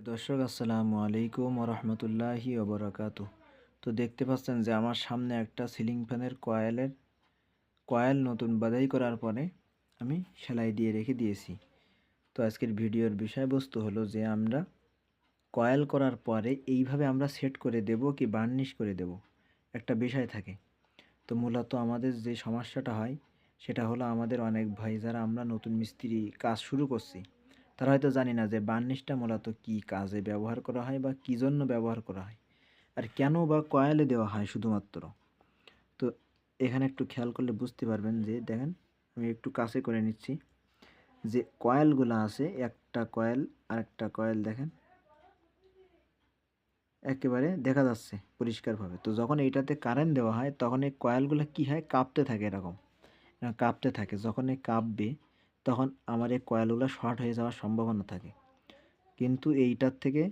দর্শক আসসালামু আলাইকুম ওরহমতুল্লাহি ওবরাকাতু। তো দেখতে পাচ্ছেন যে আমার সামনে একটা সিলিং ফ্যানের কয়েল নতুন বাধাই করার পরে আমি সেলাই দিয়ে রেখে দিয়েছি। তো আজকের ভিডিওর বিষয়বস্তু হলো যে আমরা কয়েল করার পরে এইভাবে আমরা সেট করে দেব কি বার্নিশ করে দেব, একটা বিষয় থাকে। তো মূলত আমাদের যে সমস্যাটা হয় সেটা হলো আমাদের অনেক ভাই যারা আমরা নতুন মিস্ত্রি কাজ শুরু করছি তারা হয়তো জানি না যে বার্নিশটা মূলত কী কাজে ব্যবহার করা হয় বা কী জন্য ব্যবহার করা হয় আর কেন বা কয়েলে দেওয়া হয় শুধুমাত্র। তো এখানে একটু খেয়াল করলে বুঝতে পারবেন যে দেখেন আমি একটু কাছে করে নিচ্ছি যে কয়েলগুলো আছে, একটা কয়েল আর একটা কয়েল দেখেন একেবারে দেখা যাচ্ছে পরিষ্কারভাবে। তো যখন এইটাতে কারেন্ট দেওয়া হয় তখন এই কয়েলগুলো কী হয়, কাঁপতে থাকে এরকম কাঁপতে থাকে। যখন এই কাঁপবে তখন আমার এই কয়েলগুলো শর্ট হয়ে যাওয়ার সম্ভাবনা থাকে। কিন্তু এইটার থেকে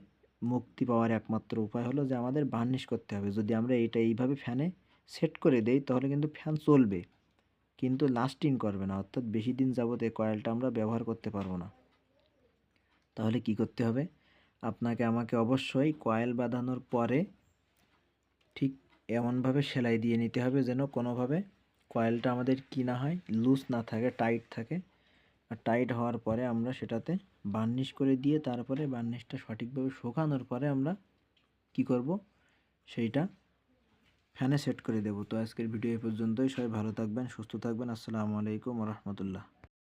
মুক্তি পাওয়ার একমাত্র উপায় হলো যে আমাদের বার্নিশ করতে হবে। যদি আমরা এইভাবে ফ্যানে সেট করে দেই তাহলে কিন্তু ফ্যান চলবে কিন্তু লাস্টিং করবে না, অর্থাৎ বেশি দিন যাবত এই কয়েলটা আমরা ব্যবহার করতে পারবো না। তাহলে কি করতে হবে, আপনাকে আমাকে অবশ্যই কয়েল বাঁধানোর পরে ঠিক এমনভাবে সেলাই দিয়ে নিতে হবে যেন কোনোভাবে কয়েলটা আমাদের কি না হয়, লুজ না থাকে, টাইট থাকে। আর টাইট হওয়ার পরে আমরা সেটাতে বার্নিশ করে দিয়ে তারপরে বার্নিশটা সঠিকভাবে শুকানোর পরে আমরা কি করব, সেইটা ফ্যানে সেট করে দেব। তো আজকের ভিডিও এই পর্যন্তই। সবাই ভালো থাকবেন, সুস্থ থাকবেন। আসসালামু আলাইকুম ওয়া রাহমাতুল্লাহ।